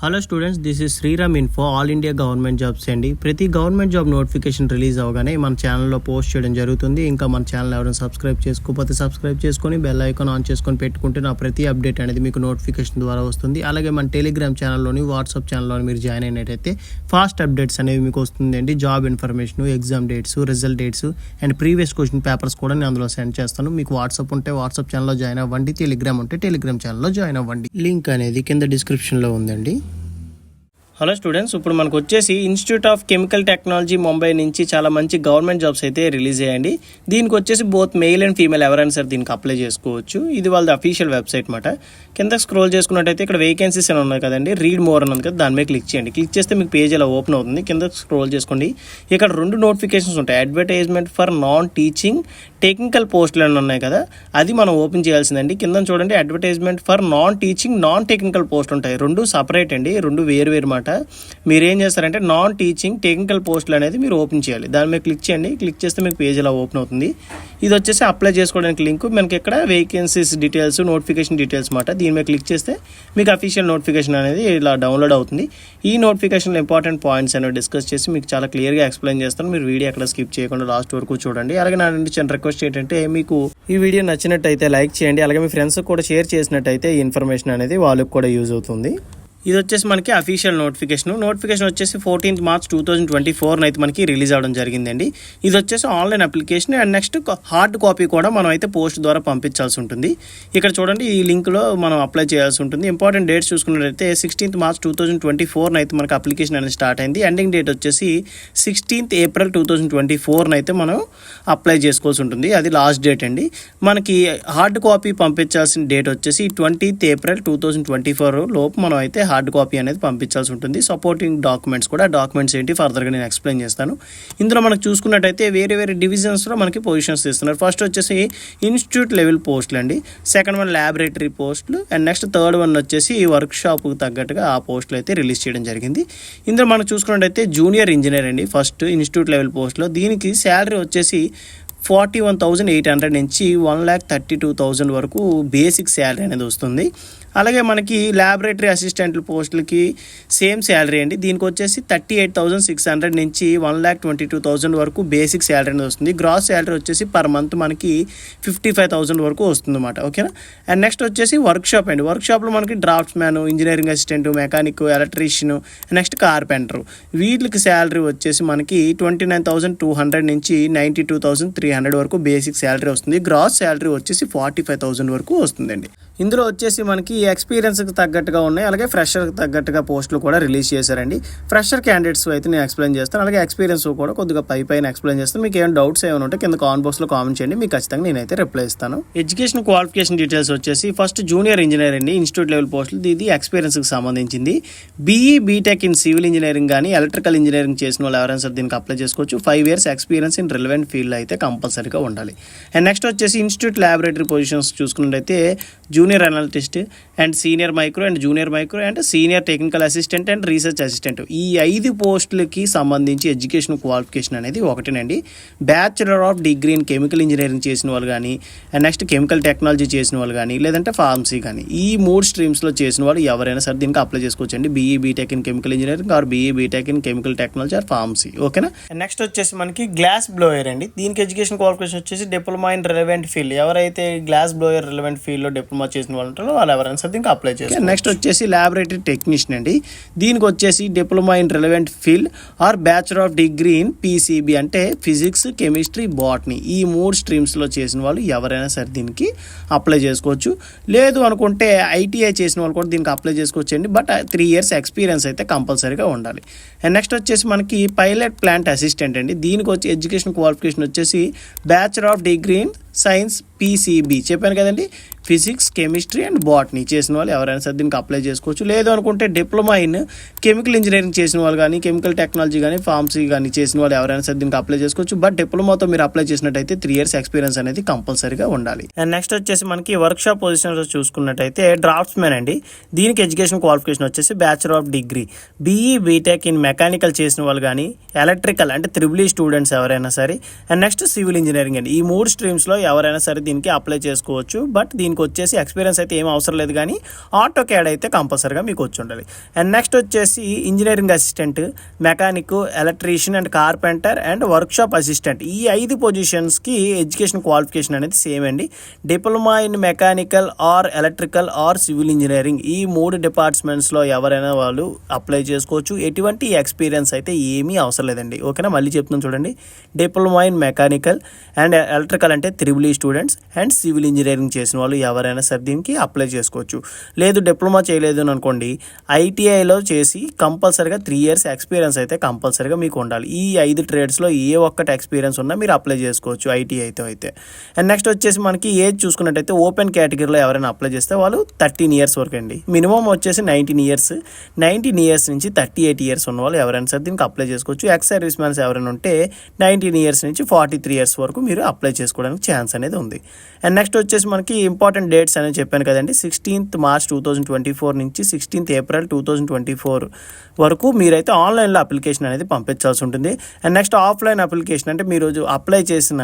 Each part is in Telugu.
Hello students, this is Sriram info all India government jobs అండి. ప్రతి గవర్నమెంట్ జాబ్ నోటిఫికేషన్ రిలీజ్ అవగానే మన ఛానల్లో పోస్ట్ చేయడం జరుగుతుంది. ఇంకా మన ఛానల్ ఎవరైనా సబ్స్క్రైబ్ చేసుకోకపోతే సబ్స్క్రైబ్ చేసుకొని బెల్ ఐకాన్ ఆన్ చేసుకొని పెట్టుకుంటే నా ప్రతి అప్డేట్ అనేది మీకు నోటిఫికేషన్ ద్వారా వస్తుంది. అలాగే మన టెలిగ్రామ్ ఛానల్లోని వాట్సాప్ ఛానల్లోని మీరు జాయిన్ అయినట్టయితే ఫాస్ట్ అప్డేట్స్ అనేవి మీకు వస్తుందండి. Job information, exam dates, result dates and previous question papers కూడా నేను అందులో సెండ్ చేస్తాను. మీకు వాట్సాప్ ఉంటే వాట్సాప్ ఛానల్లో జాయిన్ అవ్వండి, టెలిగ్రామ్ ఉంటే టెలిగ్రామ్ ఛానల్లో జాయిన్ అవ్వండి. లింక్ అనేది కింద డిస్క్రిప్షన్లో ఉందండి. హలో స్టూడెంట్స్, ఇప్పుడు మనకు వచ్చేసి institute of chemical technology Mumbai నుంచి చాలా మంచి గవర్నమెంట్ జాబ్స్ అయితే రిలీజ్ అయ్యండి. దీనికి వచ్చేసి బోత్ మెయిల్ అండ్ ఫీమేల్ ఎవరైనా సరే దీనికి అప్లై చేసుకోవచ్చు. ఇది వాళ్ళ అఫీషియల్ వెబ్సైట్ మాట. కింద స్క్రోల్ చేసుకున్నట్టయితే ఇక్కడ వేకెన్సీస్ అని ఉన్నాయి కదండి, రీడ్ మోర్ అని ఉంది కదా, దాని మీద క్లిక్ చేయండి. క్లిక్ చేస్తే మీకు పేజ్ ఇలా ఓపెన్ అవుతుంది. కింద స్క్రోల్ చేసుకోండి. ఇక్కడ 2 నోటిఫికేషన్స్ ఉంటాయి. Advertisement for non teaching technical పోస్టులు అని ఉన్నాయి కదా, అది మనం ఓపెన్ చేయాల్సిందండి. కింద చూడండి, advertisement for non teaching non technical post ఉంటాయి. 2 సపరేట్ అండి, 2 వేరు మాట. మీరు ఏం చేస్తారంటే నాన్ టీచింగ్ టెక్నికల్ పోస్టులు అనేది మీరు ఓపెన్ చేయాలి. దాని మీద క్లిక్ చేయండి. క్లిక్ చేస్తే మీకు పేజ్ ఇలా ఓపెన్ అవుతుంది. ఇది వచ్చేసి అప్లై చేసుకోవడానికి లింక్. మనకి ఇక్కడ వేకెన్సీస్ డీటెయిల్స్, నోటిఫికేషన్ డీటెయిల్స్ మాట. దీని మీద క్లిక్ చేస్తే మీకు అఫీషియల్ నోటిఫికేషన్ అనేది ఇలా డౌన్లోడ్ అవుతుంది. ఈ నోటిఫికేషన్లో ఇంపార్టెంట్ పాయింట్స్ అనేవి డిస్కస్ చేసి మీకు చాలా క్లియర్గా ఎక్స్ప్లెయిన్ చేస్తాను. మీరు వీడియో ఎక్కడ స్కిప్ చేయకుండా లాస్ట్ వరకు చూడండి. అలాగే నా నుండి చిన్న రిక్వెస్ట్ ఏంటంటే, మీకు ఈ వీడియో నచ్చినట్టయితే లైక్ చేయండి. అలాగే మీ ఫ్రెండ్స్ కూడా షేర్ చేసినట్టయితే ఈ ఇన్ఫర్మేషన్ అనేది వాళ్ళకి కూడా యూజ్ అవుతుంది. ఇది వచ్చేసి మనకి అఫీషియల్ నోటిఫికేషన్ వచ్చేసి 14th March 2024 అయితే మనకి రిలీజ్ అవ్వడం జరిగిందండి. ఇది వచ్చేసి online application and next hard copy కూడా మనం అయితే పోస్ట్ ద్వారా పంపించాల్సి ఉంటుంది. ఇక్కడ చూడండి, ఈ లింక్లో మనం అప్లై చేయాల్సి ఉంటుంది. ఇంపార్టెంట్ డేట్స్ చూసుకున్నట్లయితే 16th March 2024 అయితే మనకి అప్లికేషన్ అనేది స్టార్ట్ అయింది. ఎండింగ్ డేట్ వచ్చేసి 16th April 2024 అయితే మనం అప్లై చేసుకోవాల్సి ఉంటుంది. అది లాస్ట్ డేట్ అండి. మనకి హార్డ్ కాపీ పంపించాల్సిన డేట్ వచ్చేసి 20th April 2024 లోపు మనం అయితే హార్డ్ కాపీ అనేది పంపించాల్సి ఉంటుంది. సపోర్టింగ్ డాక్యుమెంట్స్ కూడా, డాక్యుమెంట్స్ ఏంటి ఫర్దర్గా నేను ఎక్స్ప్లెయిన్ చేస్తాను. ఇందులో మనకు చూసుకున్నట్టయితే వేరే వేరే డివిజన్స్లో మనకి పొజిషన్స్ ఇస్తున్నారు. ఫస్ట్ వచ్చేసి ఇన్స్టిట్యూట్ లెవెల్ పోస్టులు అండి, సెకండ్ వన్ ల్యాబొరేటరీ పోస్టులు అండ్ నెక్స్ట్ థర్డ్ వన్ వచ్చేసి వర్క్ షాప్కి తగ్గట్టుగా ఆ పోస్టులు అయితే రిలీజ్ చేయడం జరిగింది. ఇందులో మనం చూసుకున్నట్టయితే జూనియర్ ఇంజనీర్ అండి, ఫస్ట్ ఇన్స్టిట్యూట్ లెవెల్ పోస్టులో. దీనికి శాలరీ వచ్చేసి 41,800 నుంచి 1,32,000 వరకు బేసిక్ శాలరీ అనేది వస్తుంది. అలాగే మనకి ల్యాబొరేటరీ అసిస్టెంట్ల పోస్టులకి సేమ్ శాలరీ అండి. దీనికి వచ్చేసి 38,600 నుంచి 1,22,000 వరకు బేసిక్ శాలరీ అనేది వస్తుంది. గ్రాస్ శాలరీ వచ్చేసి పర్ మంత్ మనకి 55,000 వరకు వస్తుంది అన్నమాట. ఓకేనా. అండ్ నెక్స్ట్ వచ్చేసి వర్క్ షాప్ అండి. వర్క్ షాప్లో మనకి drafts man, engineering assistant, mechanic, electrician, next carpenter, వీటికి శాలరీ వచ్చేసి మనకి 29,200 నుంచి 92,300 వరకు బేసిక్ శాలరీ వస్తుంది. గ్రాస్ శాలరీ వచ్చేసి 45,000 వరకు వస్తుందండి. ఇందులో వచ్చేసి మనకి ఎక్స్పీరియన్స్కి తగ్గట్టుగా ఉన్నాయి. అలాగే ఫ్రెషర్కి తగ్గట్టుగా పోస్టులు కూడా రిలీజ్ చేశారండి. ఫ్రెషర్ క్యాండిడేట్స్ అయితే నేను ఎక్స్ప్లెయిన్ చేస్తాను. అలాగే ఎక్స్పీరియన్స్ కూడా కొద్దిగా పైన ఎక్స్ప్లెయిన్ చేస్తాను. మీకు ఏమైనా డౌట్స్ ఏమైనా ఉంటే కింద కామెంట్ బాక్స్లో కామెంట్ చేయండి, మీకు ఖచ్చితంగా నేనైతే రిప్లై ఇస్తాను. ఎడ్యుకేషన్ క్వాలిఫికేషన్ డీటెయిల్స్ వచ్చేసి ఫస్ట్ జూనియర్ ఇంజనీర్ అండి, ఇన్స్టిట్యూట్ లెవెల్ పోస్టులు. ఇది ఎక్స్పీరియన్స్కి సంబంధించింది. BE BTech in civil engineering కానీ ఎలక్ట్రికల్ ఇంజనీరింగ్ చేసిన వాళ్ళు ఎవరైనా సరే దీనికి అప్లై చేసుకోవచ్చు. 5 years experience in relevant field అయితే కంపల్సరీగా ఉండాలి. అండ్ నెక్స్ట్ వచ్చేసి ఇన్స్టిట్యూట్ ల్యాబొరేటరీ పొజిషన్స్ చూసుకున్నట్టయితే junior analyst and senior micro and junior micro and senior technical assistant and research assistant, ఈ 5 పోస్టులకి సంబంధించి ఎడ్యుకేషన్ క్వాలిఫికేషన్ అనేది ఒకటేనండి. Bachelor of degree in chemical engineering చేసిన వాళ్ళు కానీ అండ్ నెక్స్ట్ కెమికల్ టెక్నాలజీ చేసిన వాళ్ళు కానీ లేదంటే ఫార్మసీ కానీ, ఈ 3 స్ట్రీమ్స్లో చేసిన వాళ్ళు ఎవరైనా సరే దీనికి అప్లై చేసుకోవచ్చు అండి. BE BTech in chemical engineering or BE BTech in chemical technology or pharmacy. ఓకేనా. నెక్స్ట్ వచ్చేసి మనకి గ్లాస్ బ్లోయర్ అండి. దీనికి ఎడ్యుకేషన్ క్వాలిఫికేషన్ వచ్చేసి డిప్లొమా ఇన్ రిలవెంట్ ఫీల్డ్. ఎవరైతే గ్లాస్ బ్లోయర్ రిలవెంట్ ఫీల్డ్లో డిప్లొమా చేసిన వాళ్ళు ఉంటారో వాళ్ళు ఎవరైనా సరే దీనికి అప్లై చేస్తారు. నెక్స్ట్ వచ్చేసి ల్యాబొరేటరీ టెక్నీషియన్ అండి. దీనికి వచ్చేసి diploma in relevant field or bachelor of degree in PCB అంటే ఫిజిక్స్, కెమిస్ట్రీ, బాటనీ, ఈ 3 స్ట్రీమ్స్లో చేసిన వాళ్ళు ఎవరైనా సరే దీనికి అప్లై చేసుకోవచ్చు. లేదు అనుకుంటే ఐటీఐ చేసిన వాళ్ళు కూడా దీనికి అప్లై చేసుకోవచ్చు అండి. బట్ 3 years ఎక్స్పీరియన్స్ అయితే కంపల్సరీగా ఉండాలి. అండ్ నెక్స్ట్ వచ్చేసి మనకి పైలట్ ప్లాంట్ అసిస్టెంట్ అండి. దీనికి వచ్చి ఎడ్యుకేషన్ క్వాలిఫికేషన్ వచ్చేసి bachelor of degree in science PCB, చెప్పాను కదండి, ఫిజిక్స్, కెమిస్ట్రీ అండ్ బాటనీ చేసిన వాళ్ళు ఎవరైనా సరే దీనికి అప్లై చేసుకోవచ్చు. లేదు అనుకుంటే డిప్లొమా ఇన్ కెమికల్ ఇంజనీరింగ్ చేసిన వాళ్ళు కానీ కెమికల్ టెక్నాలజీ కానీ ఫార్మసీ కానీ చేసిన వాళ్ళు ఎవరైనా సరే దీనికి అప్లై చేసుకోవచ్చు. బట్ డిప్లొమాతో మీరు అప్లై చేసినట్టయితే 3 years ఎక్స్పీరియన్స్ అనేది కంపల్సరీగా ఉండాలి. అండ్ నెక్స్ట్ వచ్చేసి మనకి వర్క్ షాప్ పొజిషన్లో చూసుకున్నట్టయితే డ్రాఫ్ట్స్ మ్యాన్ అండి. దీనికి ఎడ్యుకేషన్ క్వాలిఫికేషన్ వచ్చేసి bachelor of degree BE BTech in mechanical చేసిన వాళ్ళు కానీ ఎలక్ట్రికల్ అంటే 3E స్టూడెంట్స్ ఎవరైనా సరే అండ్ నెక్స్ట్ సివిల్ ఇంజనీరింగ్ అండి. ఈ 3 స్ట్రీమ్స్లో ఎవరైనా సరే దీనికి అప్లై చేసుకోవచ్చు. బట్ దీనికి వచ్చేసి ఎక్స్పీరియన్స్ అయితే ఏం అవసరం లేదు, కానీ ఆటో క్యాడ్ అయితే కంపల్సరీగా మీకు వచ్చి ఉండాలి. అండ్ నెక్స్ట్ వచ్చేసి engineering assistant, mechanic, electrician and carpenter and workshop assistant, ఈ 5 పొజిషన్స్కి ఎడ్యుకేషన్ క్వాలిఫికేషన్ అనేది సేమ్ అండి. Diploma in mechanical are electrical or civil engineering, ఈ 3 డిపార్ట్మెంట్స్లో ఎవరైనా వాళ్ళు అప్లై చేసుకోవచ్చు. ఎటువంటి ఎక్స్పీరియన్స్ అయితే ఏమీ అవసరం లేదండి. ఓకేనా, మళ్ళీ చెప్తున్నాను చూడండి. Diploma in mechanical and electrical అంటే triple E students and civil engineering చేసిన వాళ్ళు ఎవరైనా సరే దీనికి అప్లై చేసుకోవచ్చు. లేదు డిప్లొమా చేయలేదు అని అనుకోండి, ఐటీఐలో చేసి కంపల్సరీగా 3 years ఎక్స్పీరియన్స్ అయితే కంపల్సరీగా మీకు ఉండాలి. ఈ 5 ట్రేడ్స్లో ఏ ఒక్కటి ఎక్స్పీరియన్స్ ఉన్నా మీరు అప్లై చేసుకోవచ్చు ఐటీఐతో అయితే. అండ్ నెక్స్ట్ వచ్చేసి మనకి ఏజ్ చూసుకున్నట్టయితే ఓపెన్ కేటగిరీలో ఎవరైనా అప్లై చేస్తే వాళ్ళు 13 years వరకు అండి. మినిమం వచ్చేసి 19 years, 19 years నుంచి 38 years ఉన్న వాళ్ళు ఎవరైనా సరే దీనికి అప్లై చేసుకోవచ్చు. ఎక్స్ సర్వీస్ మ్యాన్స్ ఎవరైనా ఉంటే 19 years నుంచి 43 years వరకు మీరు అప్లై చేసుకోవడానికి ఛాన్స్ అనేది ఉంది. అండ్ నెక్స్ట్ వచ్చేసి మనకి ఇంపార్టెంట్ డేట్స్ అనేది చెప్పాను కదండి. 16th March 2024 నుంచి 16th April 2024 వరకు మీరైతే ఆన్లైన్లో అప్లికేషన్ అనేది పంపించాల్సి ఉంటుంది. అండ్ నెక్స్ట్ ఆఫ్లైన్ అప్లికేషన్ అంటే మీరు అప్లై చేసిన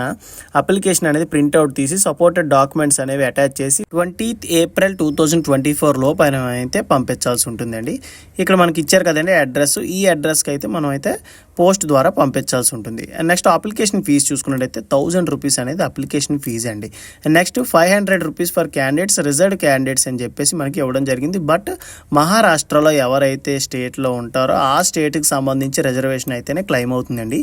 అప్లికేషన్ అనేది ప్రింట్అవుట్ తీసి సపోర్టెడ్ డాక్యుమెంట్స్ అనేవి అటాచ్ చేసి 20th April 2024 లోపు అయితే పంపించాల్సి ఉంటుందండి. ఇక్కడ మనకి ఇచ్చారు కదండి అడ్రస్, ఈ అడ్రస్కి అయితే మనం అయితే పోస్ట్ ద్వారా పంపించాల్సి ఉంటుంది. అండ్ నెక్స్ట్ అప్లికేషన్ ఫీజు చూసుకున్నట్టయితే 1000 రూపీస్ అనేది అప్లికేషన్ ఫీజు అండి. And next 500 rupees for candidates, reserved candidates అని చెప్పేసి మనకి ఇవ్వడం జరిగింది. బట్ మహారాష్ట్రలో ఎవరైతే స్టేట్లో ఉంటారో ఆ స్టేట్కి సంబంధించి రిజర్వేషన్ అయితేనే క్లెయిమ్ అవుతుందండి.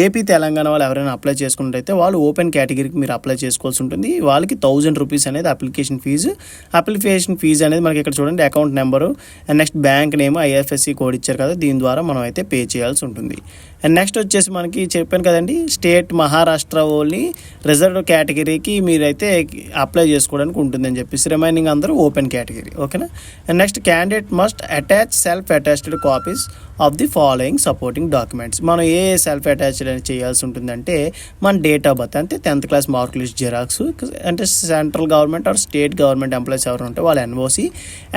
ఏపీ తెలంగాణ వాళ్ళు ఎవరైనా అప్లై చేసుకున్నట్టయితే వాళ్ళు ఓపెన్ కేటగిరీకి మీరు అప్లై చేసుకోవాల్సి ఉంటుంది. వాళ్ళకి 1000 రూపీస్ అనేది అప్లికేషన్ ఫీజు. అప్లికేషన్ ఫీజు అనేది మనకి ఇక్కడ చూడండి account number and next bank name, IFSC code ఇచ్చారు కదా, దీని ద్వారా మనం అయితే పే చేయాల్సి ఉంటుంది. అండ్ నెక్స్ట్ వచ్చేసి మనకి చెప్పాను కదండి స్టేట్ మహారాష్ట్ర ఓన్లీ రిజర్వ్డ్ కేటగిరీకి మీరైతే అప్లై చేసుకోవడానికి ఉంటుందని చెప్పేసి, రిమైనింగ్ అందరూ ఓపెన్ కేటగిరీ. ఓకేనా. And next candidate must attach self attached copies of the following supporting documents. మనం ఏ సెల్ఫ్ అటాచ్డ్ అని చేయాల్సి ఉంటుందంటే మన డేట్ ఆఫ్ బర్త్ అంటే 10th class mark list xerox, అంటే central government or state government employees ఎవరు ఉంటే వాళ్ళ ఎన్ఓసి.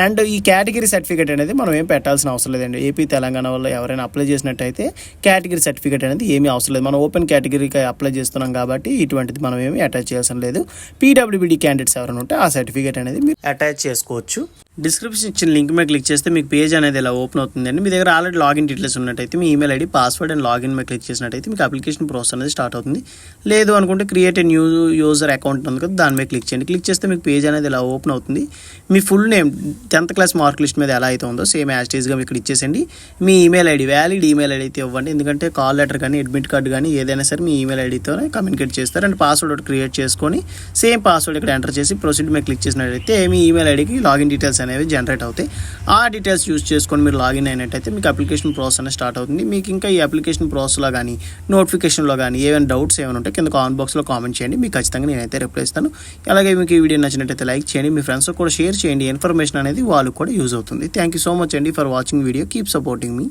అండ్ ఈ కేటగిరీ సర్టిఫికేట్ అనేది మనం ఏం పెట్టాల్సిన అవసరం లేదండి. ఏపీ తెలంగాణ వల్ల ఎవరైనా అప్లై చేసినట్టయితే కేటగిరీ సర్టిఫికేట్ అనేది ఏమీ అవసరం లేదు. మనం ఓపెన్ కేటగిరీకి అప్లై చేస్తున్నాం కాబట్టి ఇటువంటిది మనం ఏమీ అటాచ్ చేయాల్సిన లేదు. పీడబ్ల్యూబీడీ క్యాండిడేట్స్ ఎవరైనా ఉంటే ఆ సర్టిఫికేట్ అనేది మీరు అటాచ్ చేసుకోవచ్చు. డిస్క్రిప్షన్ ఇచ్చిన లింక్ మీద క్లిక్ చేస్తే మీకు పేజ్ అనేది ఇలా ఓపెన్ అవుతుందండి. మీ దగ్గర ఆల్రెడీ లాగిన్ డీటెయిల్స్ ఉన్నట్టయితే మీ email ID, password and login మీద క్లిక్ చేసినట్టయితే మీకు అప్లికేషన్ ప్రాసెస్ అనేది స్టార్ట్ అవుతుంది. లేదు అనుకుంటే create a new user account ఉంది కదా, దాని మీద క్లిక్ చేయండి. క్లిక్ చేస్తే మీకు పేజ్ అనేది ఇలా ఓపెన్ అవుతుంది. మీ full name 10th class mark list మీద ఎలా అయితే ఉందో సేమ్ యాస్టీస్గా మీకు ఇచ్చేసండి. మీ email ID, valid email ID అయితే ఇవ్వండి. ఎందుకంటే కాల్ లెటర్ కానీ అడ్మిట్ కార్డు కానీ ఏదైనా సరే మీ ఈమెయిల్ ఐడితోనే కమ్యూనికేట్ చేస్తారు. అండ్ పాస్వర్డ్ ఒకటి క్రియేట్ చేసుకొని సేమ్ పాస్వర్డ్ ఇక్కడ ఎంటర్ చేసి ప్రొసీడ్ మీద క్లిక్ చేసినట్టయితే మీ ఈమెయిల్ ఐడికి లాగిన్ డీటెయిల్స్ అనేవి జనరేట్ అవుతాయి. ఆ డీటెయిల్స్ యూజ్ చేసుకొని మీరు లాగిన్ అయినట్టయితే మీకు అప్లికేషన్ ప్రాసెస్ అనేది స్టార్ట్ అవుతుంది. మీకు ఇంకా ఈ అప్లికేషన్ ప్రాసెస్లో కానీ నోటిఫికేషన్లో కానీ ఏమైనా డౌట్స్ ఏమైనా ఉంటే కింద కామెంట్ బాక్స్లో కామెంట్ చేయండి. మీకు ఖచ్చితంగా నేనైతే రిప్లై ఇస్తాను. అలాగే మీకు ఈ వీడియో నచ్చినట్టయితే లైక్ చేయండి, మీ ఫ్రెండ్స్ కూడా షేర్ చేయండి. ఇన్ఫర్మేషన్ అనేది వాళ్ళకు కూడా యూజ్ అవుతుంది. థ్యాంక్ యూ సో మచ్ అండి for watching video. Keep supporting me.